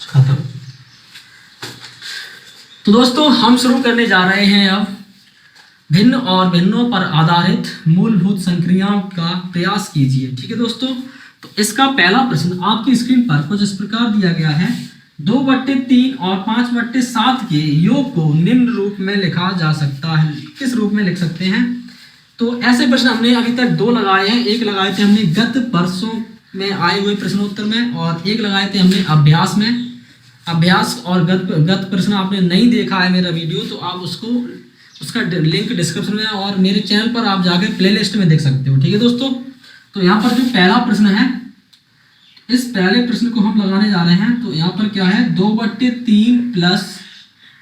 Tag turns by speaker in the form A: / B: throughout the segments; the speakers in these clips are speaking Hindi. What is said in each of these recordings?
A: खत्म। तो दोस्तों हम शुरू करने जा रहे हैं अब भिन्न और भिन्नों पर आधारित मूलभूत संक्रियाओं का प्रयास कीजिए। ठीक है दोस्तों, तो इसका पहला प्रश्न आपकी स्क्रीन पर कुछ इस प्रकार दिया गया है। 2/3 और 5/7 के योग को निम्न रूप में लिखा जा सकता है। किस रूप में लिख सकते हैं? तो ऐसे प्रश्न हमने अभी तक 2 लगाए हैं। एक लगाए थे हमने गत वर्षों में आए हुए प्रश्नोत्तर में, और एक लगाए थे हमने अभ्यास में। अभ्यास और गत प्रश्न आपने नहीं देखा है मेरा वीडियो, तो आप उसका लिंक डिस्क्रिप्शन में और मेरे चैनल पर आप जाकर प्लेलिस्ट में देख सकते हो। ठीक है दोस्तों, तो यहाँ पर जो पहला प्रश्न है, इस पहले प्रश्न को हम लगाने जा रहे हैं। तो यहाँ पर क्या है, 2/3 प्लस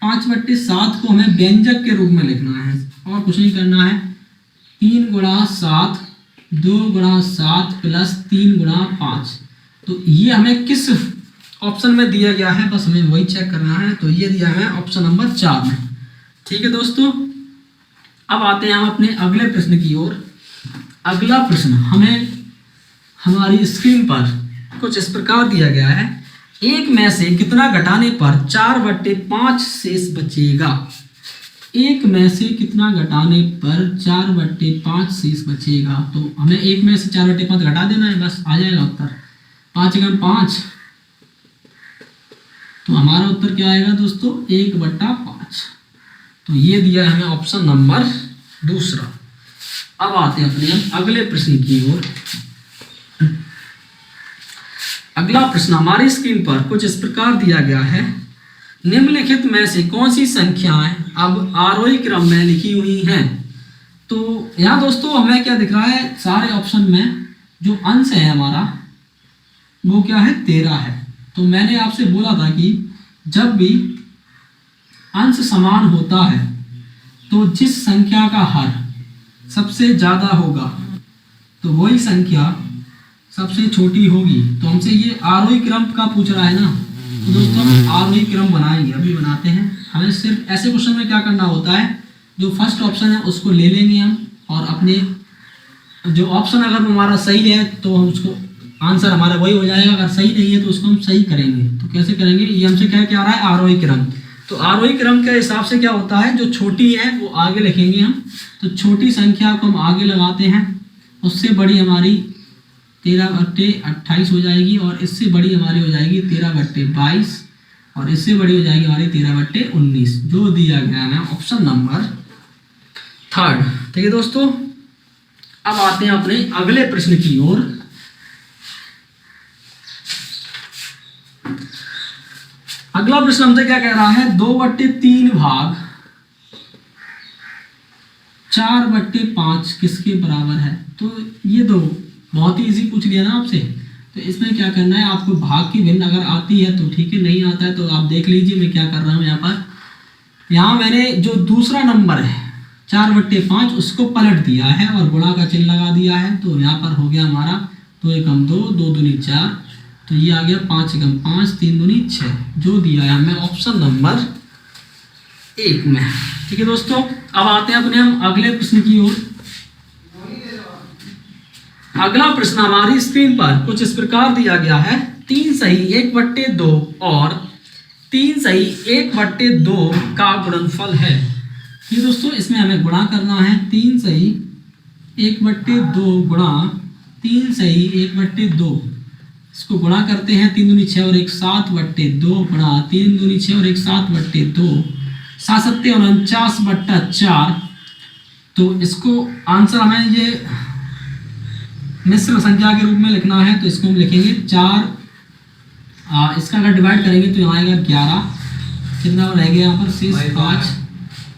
A: 5/7 को हमें व्यंजक के रूप में लिखना है और कुछ नहीं करना है। 3 × 7, 2 × 7 प्लस 3 × 5। तो ये हमें किस ऑप्शन में दिया गया है, बस हमें वही चेक करना है। तो ये दिया है ऑप्शन नंबर 4 में। ठीक है दोस्तों, अब आते हैं हम अपने अगले प्रश्न की ओर। अगला प्रश्न हमें हमारी स्क्रीन पर कुछ इस प्रकार दिया गया है। 1 में से कितना घटाने पर 4/5 शेष बचेगा? 1 में से कितना घटाने पर 4/5 शेष बचेगा? तो हमें 1 में से 4/5 घटा देना है, बस आ जाएगा उत्तर। 5 × 5, तो हमारा उत्तर क्या आएगा दोस्तों, 1/5। तो ये दिया है हमें ऑप्शन नंबर 2। अब आते हैं अपने हम अगले प्रश्न की ओर। अगला प्रश्न हमारी स्क्रीन पर कुछ इस प्रकार दिया गया है। निम्नलिखित में से कौन सी संख्याएं अब आरोही क्रम में लिखी हुई हैं? तो यहाँ दोस्तों हमें क्या दिख रहा है, सारे ऑप्शन में जो अंश है हमारा वो क्या है, 13 है। तो मैंने आपसे बोला था कि जब भी अंश समान होता है तो जिस संख्या का हर सबसे ज़्यादा होगा तो वही संख्या सबसे छोटी होगी। तो हमसे ये आरोही क्रम का पूछ रहा है ना, तो दोस्तों हम आरोही क्रम बनाएंगे, अभी बनाते हैं। हमें सिर्फ ऐसे क्वेश्चन में क्या करना होता है, जो फर्स्ट ऑप्शन है उसको ले लेंगे हम, और अपने जो ऑप्शन अगर हमारा सही है तो हम उसको आंसर हमारा वही हो जाएगा, अगर सही नहीं है तो उसको हम सही करेंगे। तो कैसे करेंगे, ये हमसे क्या आ रहा है, आरोही क्रम। तो आरोही क्रम के हिसाब से क्या होता है, जो छोटी है वो आगे लिखेंगे हम। तो छोटी संख्या को हम आगे लगाते हैं, उससे बड़ी हमारी 13/28 हो जाएगी, और इससे बड़ी हमारी हो जाएगी 13/22, और इससे बड़ी हो जाएगी हमारी 13/19, जो दिया गया है ऑप्शन नंबर 3। ठीक है दोस्तों, अब आते हैं अपने अगले प्रश्न की ओर। अगला प्रश्न हमसे क्या कह रहा है, 2/3 भाग 4/5 किसके बराबर है? तो ये दो बहुत ही इजी पूछ लिया ना आपसे। तो इसमें क्या करना है, आपको भाग की भिन्न अगर आती है तो ठीक है, नहीं आता है तो आप देख लीजिए मैं क्या कर रहा हूँ। यहाँ मैंने जो दूसरा नंबर है 4/5 उसको पलट दिया है और गुणा का चिन्ह लगा दिया है। तो यहाँ पर हो गया हमारा 2 × 2, 2 दूनी 4, तो ये आ गया 5 × 5, 3 दूनी 6, जो दिया है हमें ऑप्शन नंबर 1 में। ठीक है दोस्तों, अब आते हैं अपने हम अगले प्रश्न की ओर। अगला प्रश्न हमारी स्क्रीन पर कुछ इस प्रकार दिया गया है। 3 सही 1/2 और 3 सही 1/2 का गुणनफल है। ये दोस्तों इसमें हमें गुणा करना है। 3 सही 1/2 गुणा 3 सही 1/2, इसको गुणा करते हैं। 3 दूनी 6 और 1 7/2 गुणा 3 दूनी 6 और 1 7/2, 7 × 49/4। तो इसको आंसर हमें ये मिश्र संख्या के रूप में लिखना है, तो इसको हम लिखेंगे 4। इसका अगर डिवाइड करेंगे तो यहाँ आएगा 11, कितना रह गया यहाँ पर शेष 5,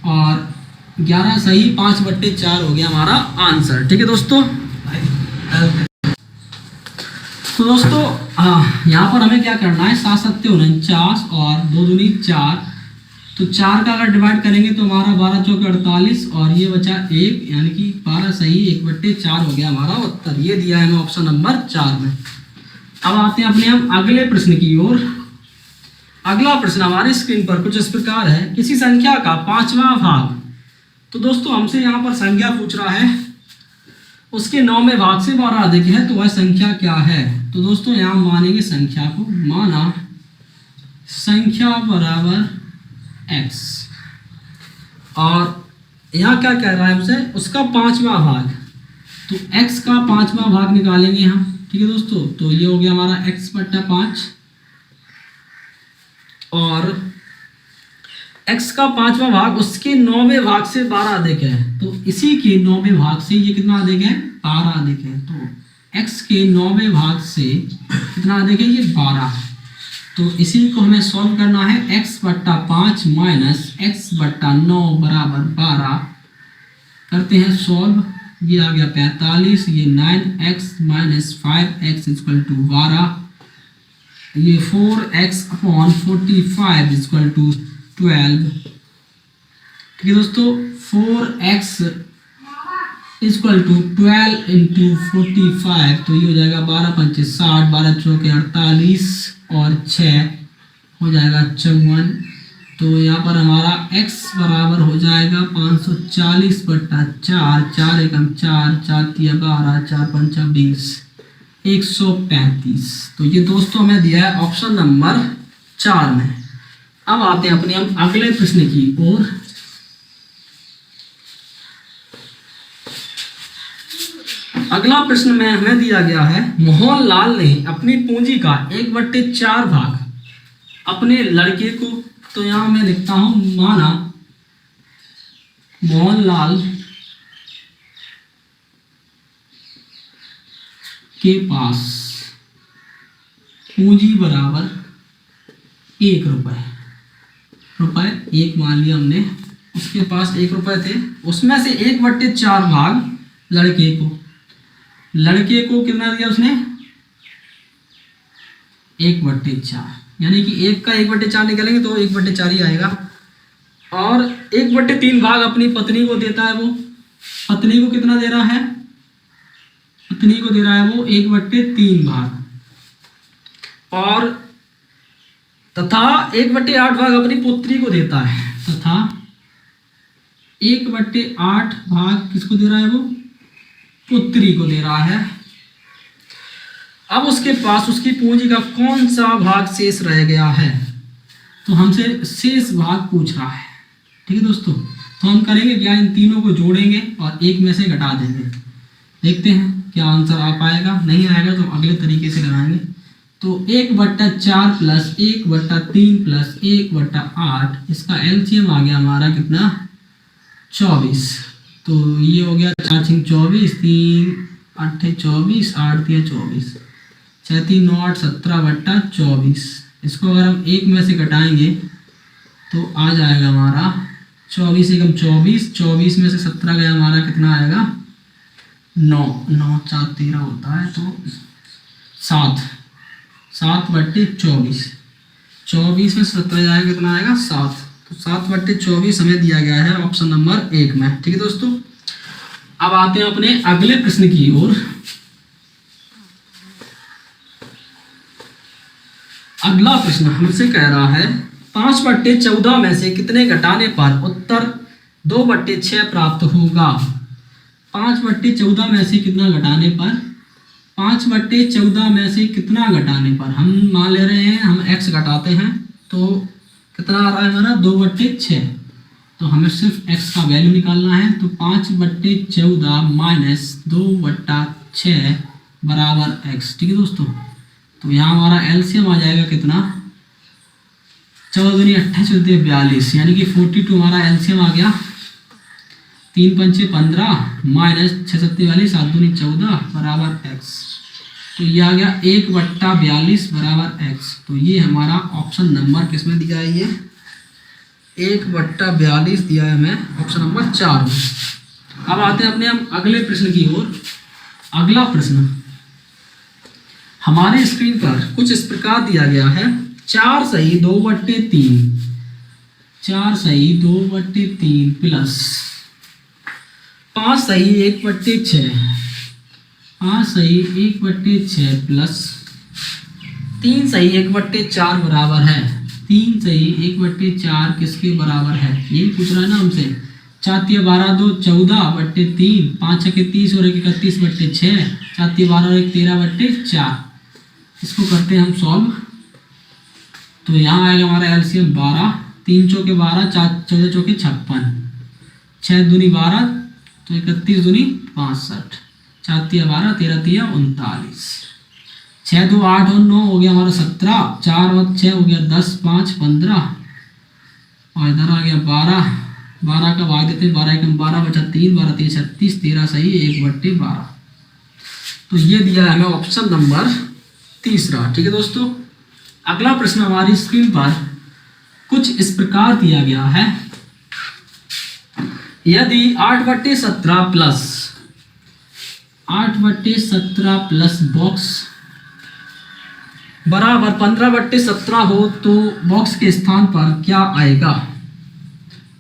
A: और 11 सही 5/4 हो गया हमारा आंसर। ठीक है दोस्तों, तो दोस्तों यहाँ पर हमें क्या करना है, 7 × 7 = 49 और 2 दूनी 4, तो 4 का अगर डिवाइड करेंगे तो हमारा 12 × 4 = 48, और ये बचा 1, यानी कि 12 सही 1/4 हो गया हमारा उत्तर। ये दिया है हमें ऑप्शन नंबर 4 में। अब आते हैं अपने हम अगले प्रश्न की ओर। अगला प्रश्न हमारी स्क्रीन पर कुछ इस प्रकार है। किसी संख्या का 5वां भाग, तो दोस्तों हमसे यहाँ पर संख्या पूछ रहा है, उसके 9वें भाग से 12 अधिक है, तो वह संख्या क्या है? तो दोस्तों यहाँ मानेंगे संख्या को, माना संख्या बराबर x। और यहाँ क्या कह रहा है हमसे, उसका 5वां भाग। तो x का 5वां भाग निकालेंगे हम, ठीक है दोस्तों। तो ये हो गया हमारा x बट्टा 5, और x का 5वां भाग उसके 9वें भाग से 12 अधिक है, तो इसी के 9वें भाग से ये कितना अधिक है, 12 अधिक है। तो x के 9वें भाग से कितना अधिक है, ये 12। तो इसी को हमें सॉल्व करना है। x बट्टा 5 माइनस x बट्टा 9 बराबर 12। करते हैं सॉल्व। ये आ गया 45, ये 9x minus 5x equal to 12, ये 4x अपॉन 45 इक्वल टू 12। ठीक है दोस्तों, 4x इक्वल टू 12 इंटू 45, तो ये हो जाएगा 12 पंचे 60, 12 चौके 48 और 6 हो जाएगा 54। तो यहाँ पर हमारा x बराबर हो जाएगा 540 बट्टा 4, 4 एकम 4, 4 तिया 12, 4 पंचा 20, 135। तो ये दोस्तों हमें दिया है ऑप्शन नंबर 4 में। अब आते हैं अपने हम अगले प्रश्न की ओर। अगला प्रश्न में हमें दिया गया है, मोहनलाल ने अपनी पूंजी का 1/4 भाग अपने लड़के को, तो यहां मैं लिखता हूं, माना मोहनलाल के पास पूंजी बराबर 1 रुपए, एक मान लिया हमने, उसके पास 1 रुपए थे, उसमें से 1/4 भाग लड़के को कितना दिया उसने, 1/4, यानी कि 1 का 1/4 निकालेंगे तो 1/4 ही आएगा। और 1/3 भाग अपनी पत्नी को देता है। वो पत्नी को कितना दे रहा है, पत्नी को दे रहा है वो 1/3 भाग, और तथा 1/8 भाग अपनी पुत्री को देता है, तथा 1/8 भाग किसको दे रहा है, वो पुत्री को दे रहा है। अब उसके पास उसकी पूंजी का कौन सा भाग शेष रह गया है, तो हमसे शेष भाग पूछ रहा है। ठीक है दोस्तों, तो हम करेंगे क्या, इन तीनों को जोड़ेंगे और एक में से घटा देंगे। देखते हैं क्या आंसर आ पाएगा, नहीं आएगा तो अगले तरीके से लगाएंगे। तो 1/4 प्लस 1/3 प्लस 1/8, इसका एलसीएम आ गया हमारा कितना, 24। तो ये हो गया 4 6 24, 3 8 24, 8 3 24, 6 3 9 8 17/24। इसको अगर हम एक में से घटाएंगे तो आ जाएगा हमारा 24 एकम 24, 24 में से 17 गया हमारा कितना आएगा, 9, 9 4 13 होता है, तो 7/24, 24 में 17 जाएगा कितना आएगा, 7। तो 7/24 हमें दिया गया है ऑप्शन नंबर 1 में। ठीक है दोस्तों, अब आते हैं अपने अगले प्रश्न की ओर। अगला प्रश्न हमसे कह रहा है, 5/14 में से कितने घटाने पर उत्तर 2/6 प्राप्त होगा। 5/14 में से कितना घटाने पर, 5/14 में से कितना घटाने पर, हम मान ले रहे हैं हम x घटाते हैं, तो कितना आ रहा है हमारा, 2/6। तो हमें सिर्फ x का वैल्यू निकालना है। तो 5/14 माइनस 2/6 बराबर x। ठीक है दोस्तों, तो यहाँ हमारा एलसीएम आ जाएगा कितना, 14 दूनी 28, 14 42, यानी कि 42 हमारा एलसीएम आ गया। 3 पंचे 15 माइनस 6 7 42, 7 दूनी 14 बराबर x। तो ये आ गया 1/42 बराबर x। तो ये हमारा ऑप्शन नंबर किसमें दिया है, ये 1/42 दिया है हमें ऑप्शन नंबर 4 में। अब आते हैं अपने हम अगले प्रश्न की ओर। अगला प्रश्न हमारे स्क्रीन पर कुछ इस प्रकार दिया गया है, 4 सही 2/3, 4 सही 2/3 प्लस 5 सही 1/6, 5 सही 1/6 प्लस 3 सही 1/4 बराबर है। 3 सही 1/4 किसके बराबर है, यही पूछ रहा है ना हमसे। 4 तिया 12 2 14/3, 5 6 30 और 1 31/6, 4 तिया 12 और 1 13/4। इसको करते हैं हम सॉल्व। तो यहाँ आएगा हमारा एलसीएम 12, 3 चौके 12, 4 14 चौके 56, 6 दूनी 12, तो 31 दूनी 65, 4 तिया 12, 13 तिया 39, 6 2 8 और 9 हो गया हमारा 17, 4 और 6 हो गया 10, 5 15, और इधर आ गया 12, 12 का भाग देते हैं, 12 एकम 12 बचा 3, 12 3 36, 13 सही 1/12। तो ये दिया है हमें ऑप्शन नंबर तीसरा। ठीक है दोस्तों, अगला प्रश्न हमारी स्क्रीन पर कुछ इस प्रकार दिया गया है, यदि 8/17 प्लस 8/17 प्लस बॉक्स बराबर 15/17 हो तो बॉक्स के स्थान पर क्या आएगा?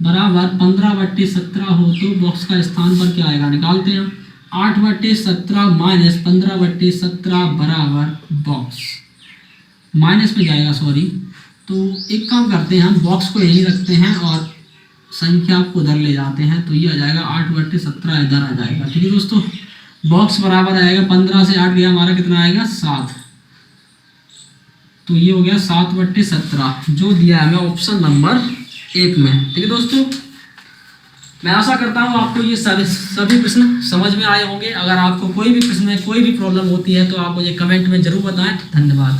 A: बराबर 15/17 हो तो बॉक्स का स्थान पर क्या आएगा, निकालते हैं। 8/17 माइनस 15/17 बराबर बॉक्स, माइनस में जाएगा सॉरी, तो एक काम करते हैं, हम बॉक्स को यहीं रखते हैं और संख्या को उधर ले जाते हैं, तो ये आ जाएगा 8/17 इधर आ जाएगा। ठीक है दोस्तों, बॉक्स बराबर आएगा 15 से 8 गया हमारा कितना आएगा 7, तो ये हो गया 7/17 जो दिया है हमें ऑप्शन नंबर 1 में। ठीक है दोस्तों, मैं आशा करता हूँ आपको ये सभी प्रश्न समझ में आए होंगे। अगर आपको कोई भी प्रश्न में कोई भी प्रॉब्लम होती है तो आप मुझे कमेंट में ज़रूर बताएं। धन्यवाद।